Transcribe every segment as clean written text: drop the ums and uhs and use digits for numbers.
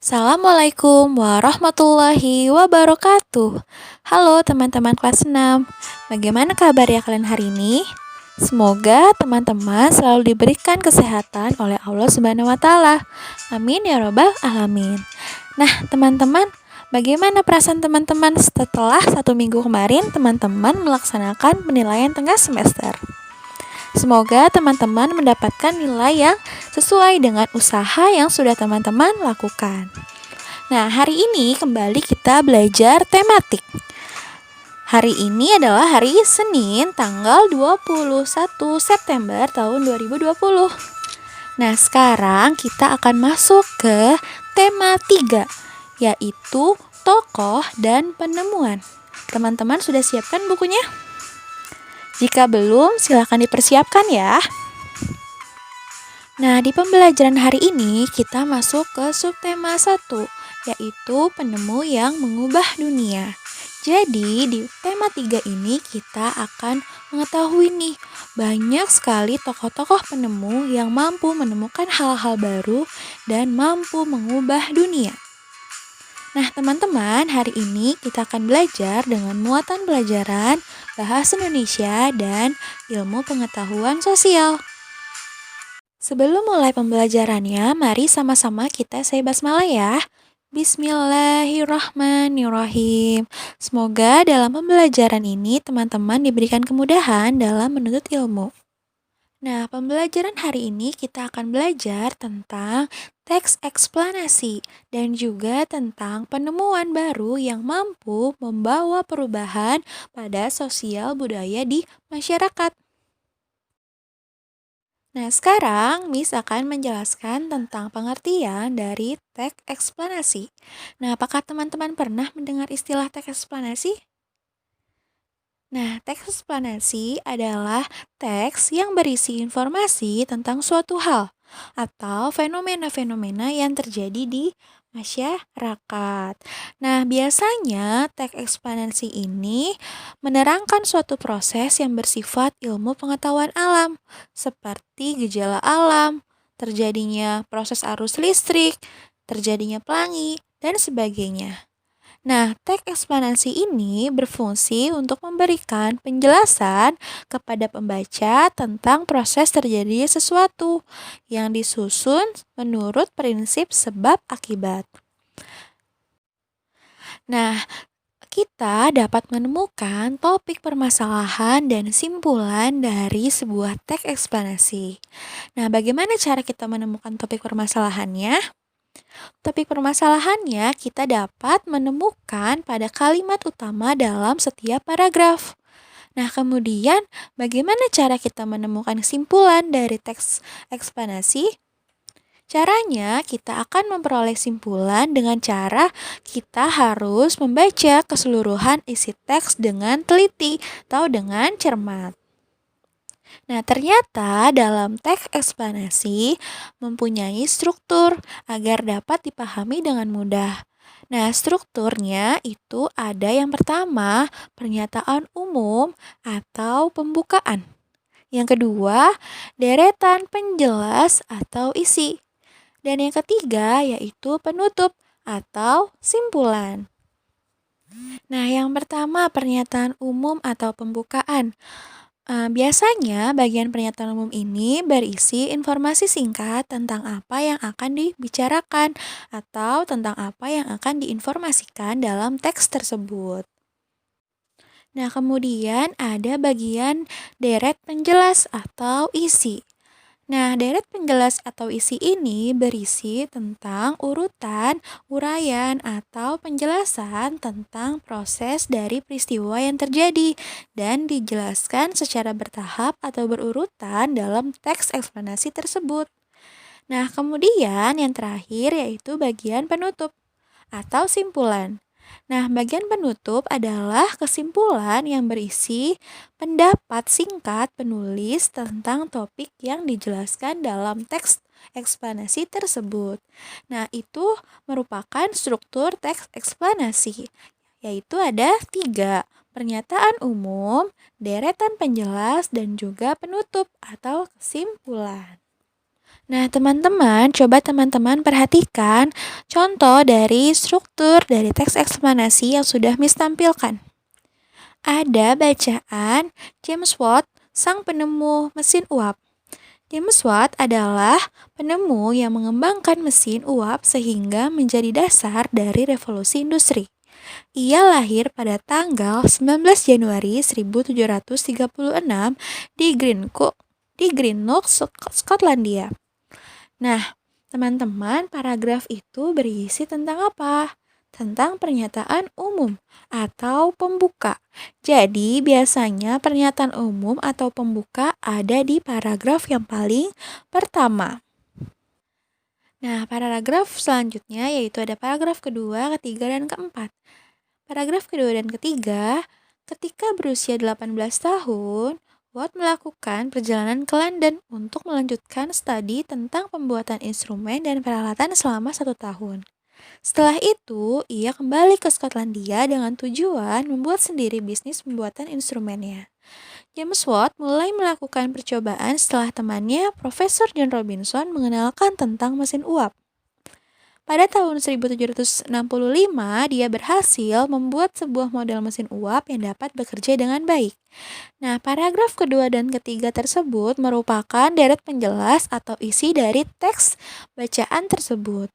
Assalamualaikum warahmatullahi wabarakatuh. Halo teman-teman kelas 6. Bagaimana kabar ya kalian hari ini? Semoga teman-teman selalu diberikan kesehatan oleh Allah Subhanahu wa taala. Amin ya robbal alamin. Nah, teman-teman, bagaimana perasaan teman-teman setelah 1 minggu kemarin teman-teman melaksanakan penilaian tengah semester? Semoga teman-teman mendapatkan nilai yang sesuai dengan usaha yang sudah teman-teman lakukan. Nah, hari ini kembali kita belajar tematik. Hari ini adalah hari Senin, tanggal 21 September tahun 2020. Nah, sekarang kita akan masuk ke tema 3, yaitu tokoh dan penemuan. Teman-teman sudah siapkan bukunya? Jika belum, silakan dipersiapkan ya. Nah, di pembelajaran hari ini kita masuk ke subtema 1, yaitu penemu yang mengubah dunia. Jadi, di tema 3 ini kita akan mengetahui nih, banyak sekali tokoh-tokoh penemu yang mampu menemukan hal-hal baru dan mampu mengubah dunia. Nah, teman-teman, hari ini kita akan belajar dengan muatan pelajaran Bahasa Indonesia dan Ilmu Pengetahuan Sosial. Sebelum mulai pembelajarannya, mari sama-sama kita say basmalah ya. Bismillahirrahmanirrahim. Semoga dalam pembelajaran ini teman-teman diberikan kemudahan dalam menuntut ilmu. Nah, pembelajaran hari ini kita akan belajar tentang teks eksplanasi dan juga tentang penemuan baru yang mampu membawa perubahan pada sosial budaya di masyarakat. Nah, sekarang Miss akan menjelaskan tentang pengertian dari teks eksplanasi. Nah, apakah teman-teman pernah mendengar istilah teks eksplanasi? Nah, teks eksplanasi adalah teks yang berisi informasi tentang suatu hal atau fenomena-fenomena yang terjadi di masyarakat. Nah, biasanya teks eksplanasi ini menerangkan suatu proses yang bersifat ilmu pengetahuan alam, seperti gejala alam, terjadinya proses arus listrik, terjadinya pelangi, dan sebagainya. Nah, teks eksplanasi ini berfungsi untuk memberikan penjelasan kepada pembaca tentang proses terjadinya sesuatu yang disusun menurut prinsip sebab akibat. Nah, kita dapat menemukan topik permasalahan dan simpulan dari sebuah teks eksplanasi. Nah, bagaimana cara kita menemukan topik permasalahannya? Topik permasalahannya kita dapat menemukan pada kalimat utama dalam setiap paragraf. Nah, kemudian bagaimana cara kita menemukan kesimpulan dari teks eksplanasi? Caranya, kita akan memperoleh simpulan dengan cara kita harus membaca keseluruhan isi teks dengan teliti atau dengan cermat. Nah, ternyata dalam teks eksplanasi mempunyai struktur agar dapat dipahami dengan mudah. Nah, strukturnya itu ada yang pertama, pernyataan umum atau pembukaan. Yang kedua, deretan penjelas atau isi. Dan yang ketiga yaitu penutup atau simpulan. Nah, yang pertama pernyataan umum atau pembukaan. Biasanya bagian pernyataan umum ini berisi informasi singkat tentang apa yang akan dibicarakan atau tentang apa yang akan diinformasikan dalam teks tersebut. Nah, kemudian ada bagian deret penjelas atau isi. Nah, deret penjelas atau isi ini berisi tentang urutan, uraian, atau penjelasan tentang proses dari peristiwa yang terjadi dan dijelaskan secara bertahap atau berurutan dalam teks eksplanasi tersebut. Nah, kemudian yang terakhir yaitu bagian penutup atau simpulan. Nah, bagian penutup adalah kesimpulan yang berisi pendapat singkat penulis tentang topik yang dijelaskan dalam teks eksplanasi tersebut. Nah, itu merupakan struktur teks eksplanasi, yaitu ada 3, pernyataan umum, deretan penjelas, dan juga penutup atau kesimpulan. Nah, teman-teman, coba teman-teman perhatikan contoh dari struktur dari teks eksplanasi yang sudah Miss tampilkan. Ada bacaan James Watt, sang penemu mesin uap. James Watt adalah penemu yang mengembangkan mesin uap sehingga menjadi dasar dari revolusi industri. Ia lahir pada tanggal 19 Januari 1736 di Greenock, Skotlandia. Nah, teman-teman, paragraf itu berisi tentang apa? Tentang pernyataan umum atau pembuka. Jadi, biasanya pernyataan umum atau pembuka ada di paragraf yang paling pertama. Nah, paragraf selanjutnya yaitu ada paragraf kedua, ketiga, dan keempat. Paragraf kedua dan ketiga, ketika berusia 18 tahun, Watt melakukan perjalanan ke London untuk melanjutkan studi tentang pembuatan instrumen dan peralatan selama 1 tahun. Setelah itu, ia kembali ke Skotlandia dengan tujuan membuat sendiri bisnis pembuatan instrumennya. James Watt mulai melakukan percobaan setelah temannya, Profesor John Robinson, mengenalkan tentang mesin uap. Pada tahun 1765, dia berhasil membuat sebuah model mesin uap yang dapat bekerja dengan baik. Nah, paragraf kedua dan ketiga tersebut merupakan deret penjelas atau isi dari teks bacaan tersebut.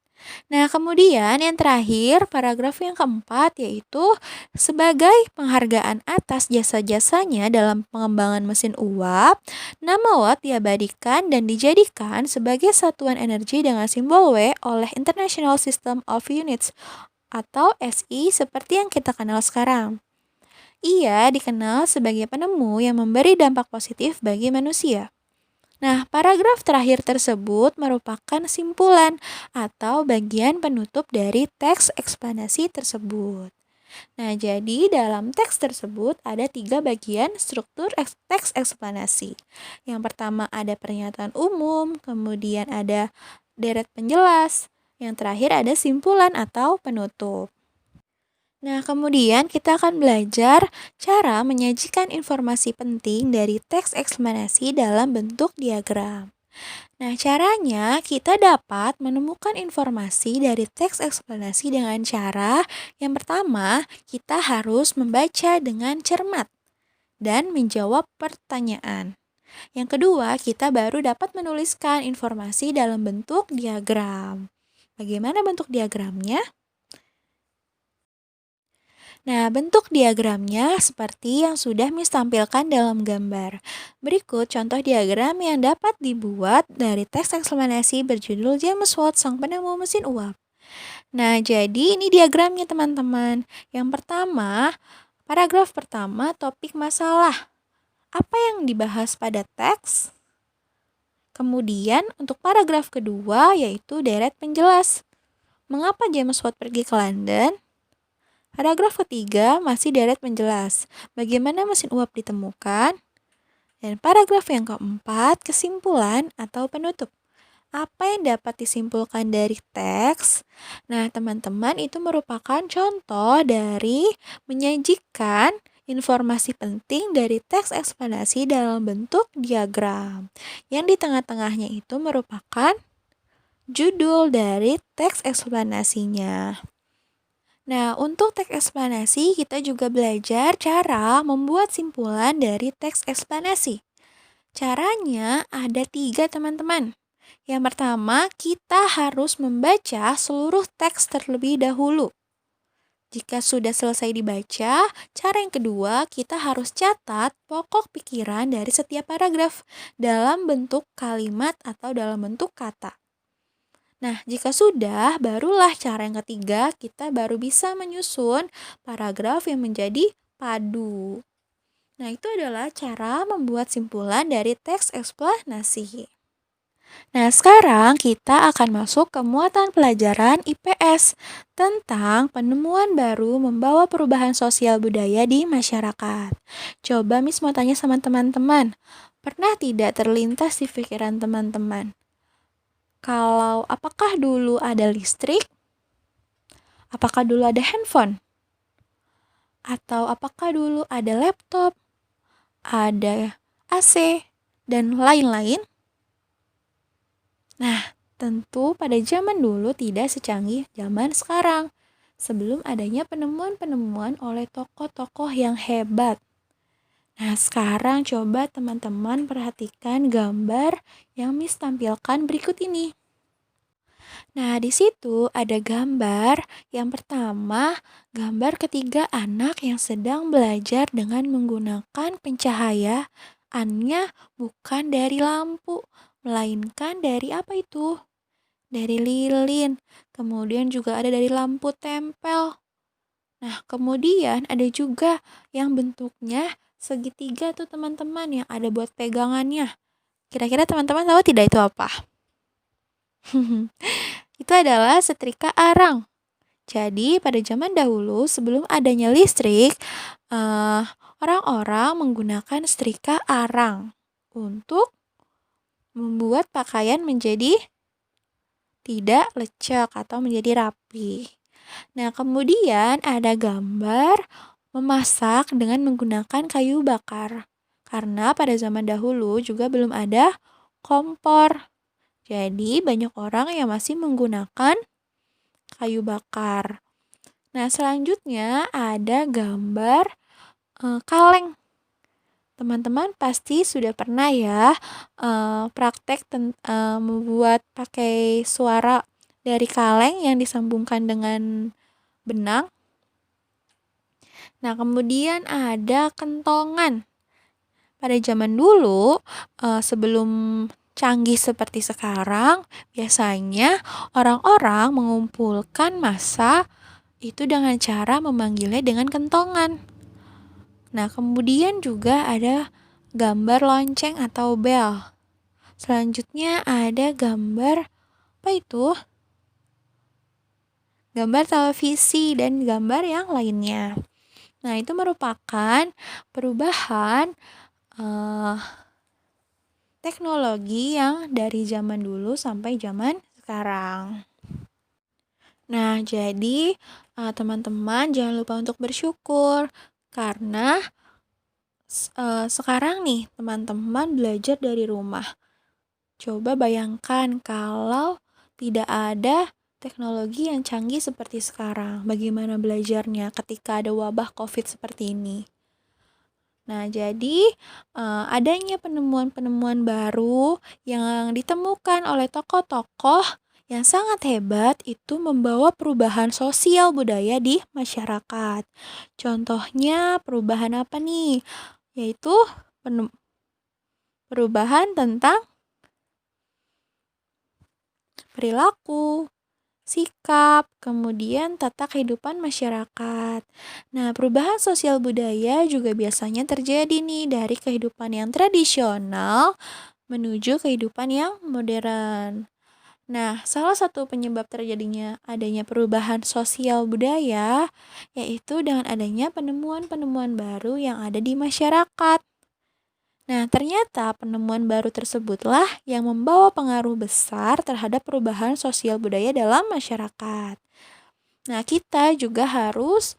Nah, kemudian yang terakhir, paragraf yang keempat yaitu sebagai penghargaan atas jasa-jasanya dalam pengembangan mesin uap, nama Watt diabadikan dan dijadikan sebagai satuan energi dengan simbol W oleh International System of Units atau SI seperti yang kita kenal sekarang. Ia dikenal sebagai penemu yang memberi dampak positif bagi manusia. Nah, paragraf terakhir tersebut merupakan simpulan atau bagian penutup dari teks eksplanasi tersebut. Nah, jadi dalam teks tersebut ada 3 bagian struktur teks eksplanasi. Yang pertama ada pernyataan umum, kemudian ada deret penjelas, yang terakhir ada simpulan atau penutup. Nah, kemudian kita akan belajar cara menyajikan informasi penting dari teks eksplanasi dalam bentuk diagram. Nah, caranya kita dapat menemukan informasi dari teks eksplanasi dengan cara yang pertama, kita harus membaca dengan cermat dan menjawab pertanyaan. Yang kedua, kita baru dapat menuliskan informasi dalam bentuk diagram. Bagaimana bentuk diagramnya? Nah, bentuk diagramnya seperti yang sudah Miss tampilkan dalam gambar. Berikut contoh diagram yang dapat dibuat dari teks eksplanasi berjudul James Watt, sang penemu mesin uap. Nah, jadi ini diagramnya teman-teman. Yang pertama, paragraf pertama topik masalah. Apa yang dibahas pada teks? Kemudian untuk paragraf kedua yaitu deret penjelas. Mengapa James Watt pergi ke London? Paragraf ketiga masih deret menjelas bagaimana mesin uap ditemukan. Dan paragraf yang keempat, kesimpulan atau penutup. Apa yang dapat disimpulkan dari teks? Nah, teman-teman, itu merupakan contoh dari menyajikan informasi penting dari teks eksplanasi dalam bentuk diagram. Yang di tengah-tengahnya itu merupakan judul dari teks eksplanasinya. Nah, untuk teks eksplanasi, kita juga belajar cara membuat simpulan dari teks eksplanasi. Caranya ada 3, teman-teman. Yang pertama, kita harus membaca seluruh teks terlebih dahulu. Jika sudah selesai dibaca, cara yang kedua, kita harus catat pokok pikiran dari setiap paragraf dalam bentuk kalimat atau dalam bentuk kata. Nah, jika sudah, barulah cara yang ketiga, kita baru bisa menyusun paragraf yang menjadi padu. Nah, itu adalah cara membuat simpulan dari teks eksplanasi. Nah, sekarang kita akan masuk ke muatan pelajaran IPS tentang penemuan baru membawa perubahan sosial budaya di masyarakat. Coba Miss mau tanya sama teman-teman, pernah tidak terlintas di pikiran teman-teman? Kalau apakah dulu ada listrik? Apakah dulu ada handphone? Atau apakah dulu ada laptop? Ada AC? Dan lain-lain? Nah, tentu pada zaman dulu tidak secanggih zaman sekarang. Sebelum adanya penemuan-penemuan oleh tokoh-tokoh yang hebat. Nah, sekarang coba teman-teman perhatikan gambar yang Miss tampilkan berikut ini. Nah, di situ ada gambar. Yang pertama, gambar ketiga anak yang sedang belajar dengan menggunakan pencahayaannya bukan dari lampu, melainkan dari apa itu? Dari lilin. Kemudian juga ada dari lampu tempel. Nah, kemudian ada juga yang bentuknya segitiga tuh teman-teman yang ada buat pegangannya. Kira-kira teman-teman tahu tidak itu apa? Itu adalah setrika arang. Jadi pada zaman dahulu sebelum adanya listrik, orang-orang menggunakan setrika arang untuk membuat pakaian menjadi tidak lecek atau menjadi rapi. Nah, kemudian ada gambar memasak dengan menggunakan kayu bakar. Karena pada zaman dahulu juga belum ada kompor. Jadi banyak orang yang masih menggunakan kayu bakar. Nah, selanjutnya ada gambar kaleng. Teman-teman pasti sudah pernah ya praktek membuat pakai suara dari kaleng yang disambungkan dengan benang. Nah, kemudian ada kentongan. Pada zaman dulu, sebelum canggih seperti sekarang, biasanya orang-orang mengumpulkan massa itu dengan cara memanggilnya dengan kentongan. Nah, kemudian juga ada gambar lonceng atau bel. Selanjutnya ada gambar apa itu? Gambar televisi dan gambar yang lainnya. Nah, itu merupakan perubahan teknologi yang dari zaman dulu sampai zaman sekarang. Nah, jadi teman-teman jangan lupa untuk bersyukur karena sekarang nih teman-teman belajar dari rumah. Coba bayangkan kalau tidak ada teknologi yang canggih seperti sekarang. Bagaimana belajarnya ketika ada wabah COVID seperti ini? Nah, jadi adanya penemuan-penemuan baru yang ditemukan oleh tokoh-tokoh yang sangat hebat itu membawa perubahan sosial budaya di masyarakat. Contohnya perubahan apa nih? Yaitu perubahan tentang perilaku, sikap, kemudian tata kehidupan masyarakat. Nah, perubahan sosial budaya juga biasanya terjadi nih dari kehidupan yang tradisional menuju kehidupan yang modern. Nah, salah satu penyebab terjadinya adanya perubahan sosial budaya yaitu dengan adanya penemuan-penemuan baru yang ada di masyarakat. Nah, ternyata penemuan baru tersebutlah yang membawa pengaruh besar terhadap perubahan sosial budaya dalam masyarakat. Nah, kita juga harus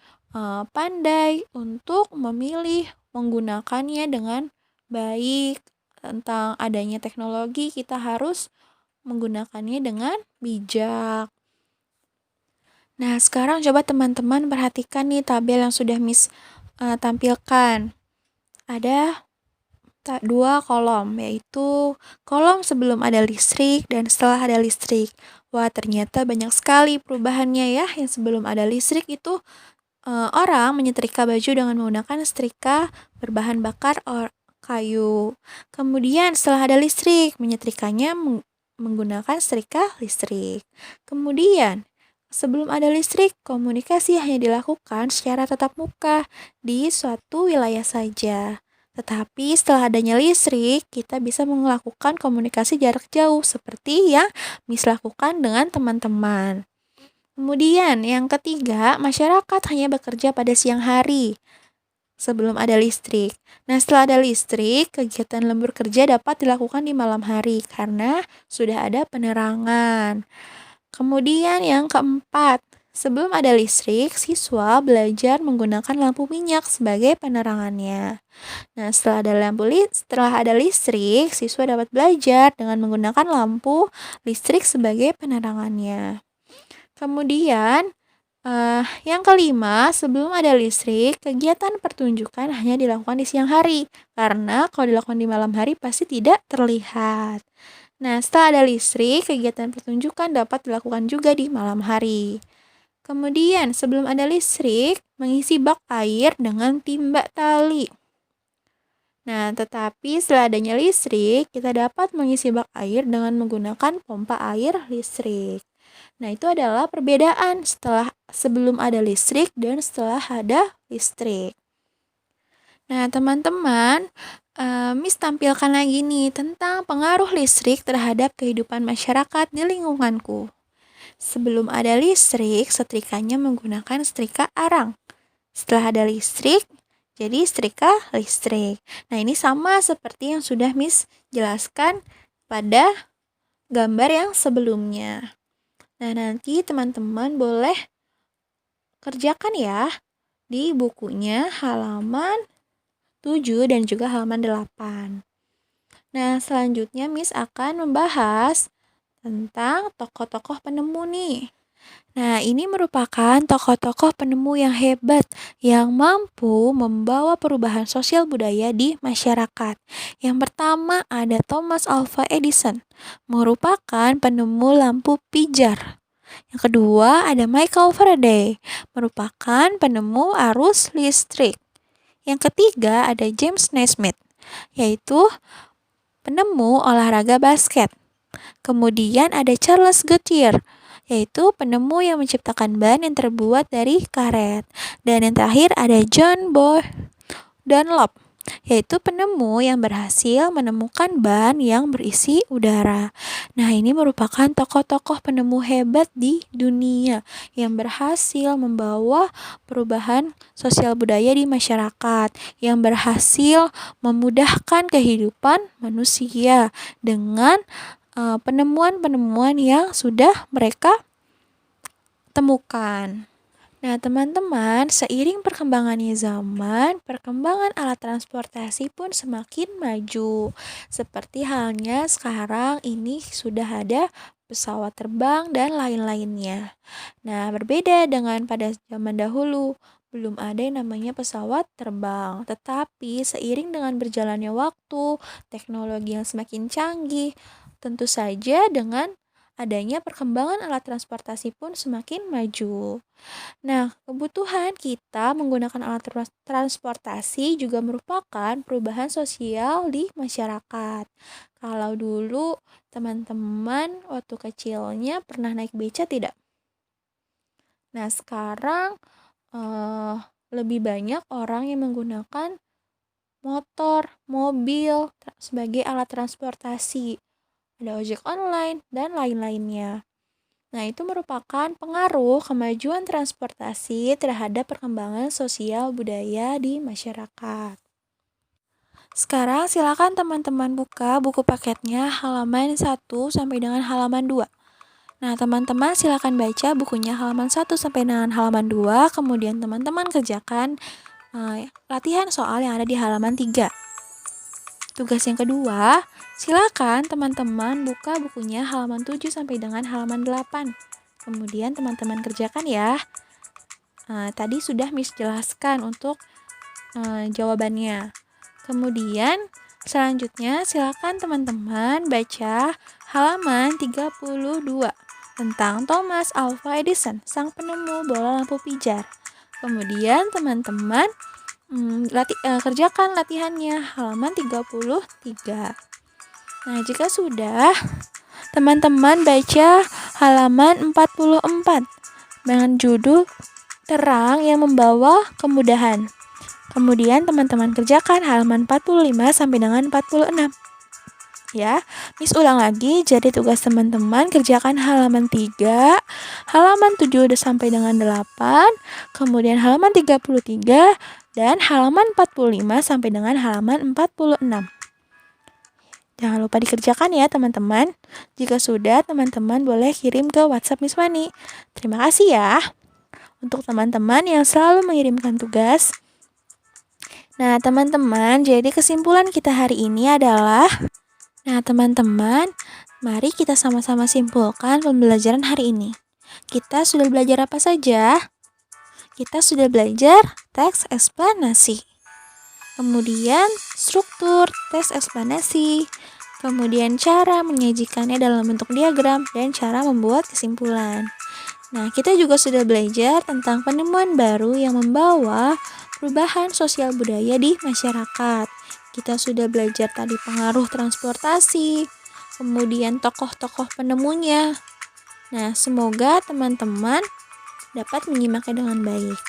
pandai untuk memilih menggunakannya dengan baik. Tentang adanya teknologi, kita harus menggunakannya dengan bijak. Nah, sekarang coba teman-teman perhatikan nih tabel yang sudah Miss tampilkan. Ada dua kolom, yaitu kolom sebelum ada listrik dan setelah ada listrik. Wah, ternyata banyak sekali perubahannya ya. Yang sebelum ada listrik itu orang menyetrika baju dengan menggunakan setrika berbahan bakar kayu. Kemudian setelah ada listrik, menyetrikanya menggunakan setrika listrik. Kemudian sebelum ada listrik, komunikasi hanya dilakukan secara tatap muka di suatu wilayah saja. Tetapi setelah adanya listrik, kita bisa melakukan komunikasi jarak jauh seperti yang Miss lakukan dengan teman-teman. Kemudian yang ketiga, masyarakat hanya bekerja pada siang hari sebelum ada listrik. Nah, setelah ada listrik, kegiatan lembur kerja dapat dilakukan di malam hari karena sudah ada penerangan. Kemudian yang keempat, Sebelum ada listrik, siswa belajar menggunakan lampu minyak sebagai penerangannya. Nah, setelah ada listrik, siswa dapat belajar dengan menggunakan lampu listrik sebagai penerangannya. Kemudian, yang kelima, sebelum ada listrik, kegiatan pertunjukan hanya dilakukan di siang hari, karena kalau dilakukan di malam hari pasti tidak terlihat. Nah, setelah ada listrik, kegiatan pertunjukan dapat dilakukan juga di malam hari. Kemudian, sebelum ada listrik, mengisi bak air dengan timba tali. Nah, tetapi setelah adanya listrik, kita dapat mengisi bak air dengan menggunakan pompa air listrik. Nah, itu adalah perbedaan sebelum ada listrik dan setelah ada listrik. Nah, teman-teman, Miss tampilkan lagi nih tentang pengaruh listrik terhadap kehidupan masyarakat di lingkunganku. Sebelum ada listrik, setrikanya menggunakan setrika arang. Setelah ada listrik, jadi setrika listrik. Nah, ini sama seperti yang sudah Miss jelaskan pada gambar yang sebelumnya. Nah, nanti teman-teman boleh kerjakan ya di bukunya halaman 7 dan juga halaman 8. Nah, selanjutnya Miss akan membahas tentang tokoh-tokoh penemu nih. Nah, ini merupakan tokoh-tokoh penemu yang hebat yang mampu membawa perubahan sosial budaya di masyarakat. Yang pertama ada Thomas Alva Edison, merupakan penemu lampu pijar. Yang kedua ada Michael Faraday, merupakan penemu arus listrik. Yang ketiga ada James Naismith, yaitu penemu olahraga basket. Kemudian ada Charles Goodyear, yaitu penemu yang menciptakan ban yang terbuat dari karet. Dan yang terakhir ada John Boy Dunlop, yaitu penemu yang berhasil menemukan ban yang berisi udara. Nah, ini merupakan tokoh-tokoh penemu hebat di dunia yang berhasil membawa perubahan sosial budaya di masyarakat, yang berhasil memudahkan kehidupan manusia dengan penemuan-penemuan yang sudah mereka temukan. Nah, teman-teman, seiring perkembangannya zaman, perkembangan alat transportasi pun semakin maju. Seperti halnya sekarang ini sudah ada pesawat terbang dan lain-lainnya. Nah, berbeda dengan pada zaman dahulu, belum ada yang namanya pesawat terbang. Tetapi seiring dengan berjalannya waktu, teknologi yang semakin canggih, tentu saja dengan adanya perkembangan alat transportasi pun semakin maju. Nah, kebutuhan kita menggunakan alat transportasi juga merupakan perubahan sosial di masyarakat. Kalau dulu teman-teman waktu kecilnya pernah naik beca tidak? Nah, sekarang lebih banyak orang yang menggunakan motor, mobil sebagai alat transportasi. Ada ojek online dan lain-lainnya. Nah, itu merupakan pengaruh kemajuan transportasi terhadap perkembangan sosial budaya di masyarakat. Sekarang silakan teman-teman buka buku paketnya halaman 1 sampai dengan halaman 2. Nah, teman-teman silakan baca bukunya halaman 1 sampai dengan halaman 2, kemudian teman-teman kerjakan latihan soal yang ada di halaman 3. Tugas yang kedua, silakan teman-teman buka bukunya halaman 7 sampai dengan halaman 8. Kemudian teman-teman kerjakan ya. Tadi sudah Miss jelaskan untuk jawabannya. Kemudian selanjutnya silakan teman-teman baca halaman 32 tentang Thomas Alva Edison, sang penemu bola lampu pijar. Kemudian teman-teman kerjakan latihannya halaman 33. Nah, jika sudah, teman-teman baca halaman 44 dengan judul Terang yang Membawa Kemudahan. Kemudian teman-teman kerjakan halaman 45 sampai dengan 46. Ya, Miss ulang lagi. Jadi tugas teman-teman kerjakan halaman 3, halaman 7 sampai dengan 8, kemudian halaman 33 dan halaman 45 sampai dengan halaman 46. Jangan lupa dikerjakan ya teman-teman. Jika sudah, teman-teman boleh kirim ke WhatsApp Miss Wani. Terima kasih ya. untuk teman-teman yang selalu mengirimkan tugas. Nah, teman-teman, jadi kesimpulan kita hari ini adalah, teman-teman, mari kita sama-sama simpulkan pembelajaran hari ini. Kita sudah belajar apa saja? Kita sudah belajar teks eksplanasi. Kemudian struktur teks eksplanasi. Kemudian cara menyajikannya dalam bentuk diagram dan cara membuat kesimpulan. Nah, kita juga sudah belajar tentang penemuan baru yang membawa perubahan sosial budaya di masyarakat. Kita sudah belajar tadi pengaruh transportasi, kemudian tokoh-tokoh penemunya. Nah, semoga teman-teman dapat menyimaknya dengan baik.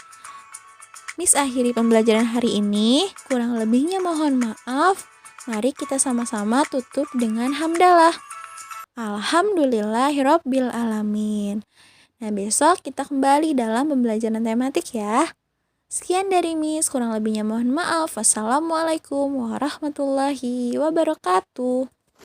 Miss akhiri pembelajaran hari ini, kurang lebihnya mohon maaf. Mari kita sama-sama tutup dengan hamdalah. Alhamdulillahirabbil alamin. Nah, besok kita kembali dalam pembelajaran tematik ya. Sekian dari Miss, kurang lebihnya mohon maaf. Wassalamualaikum warahmatullahi wabarakatuh.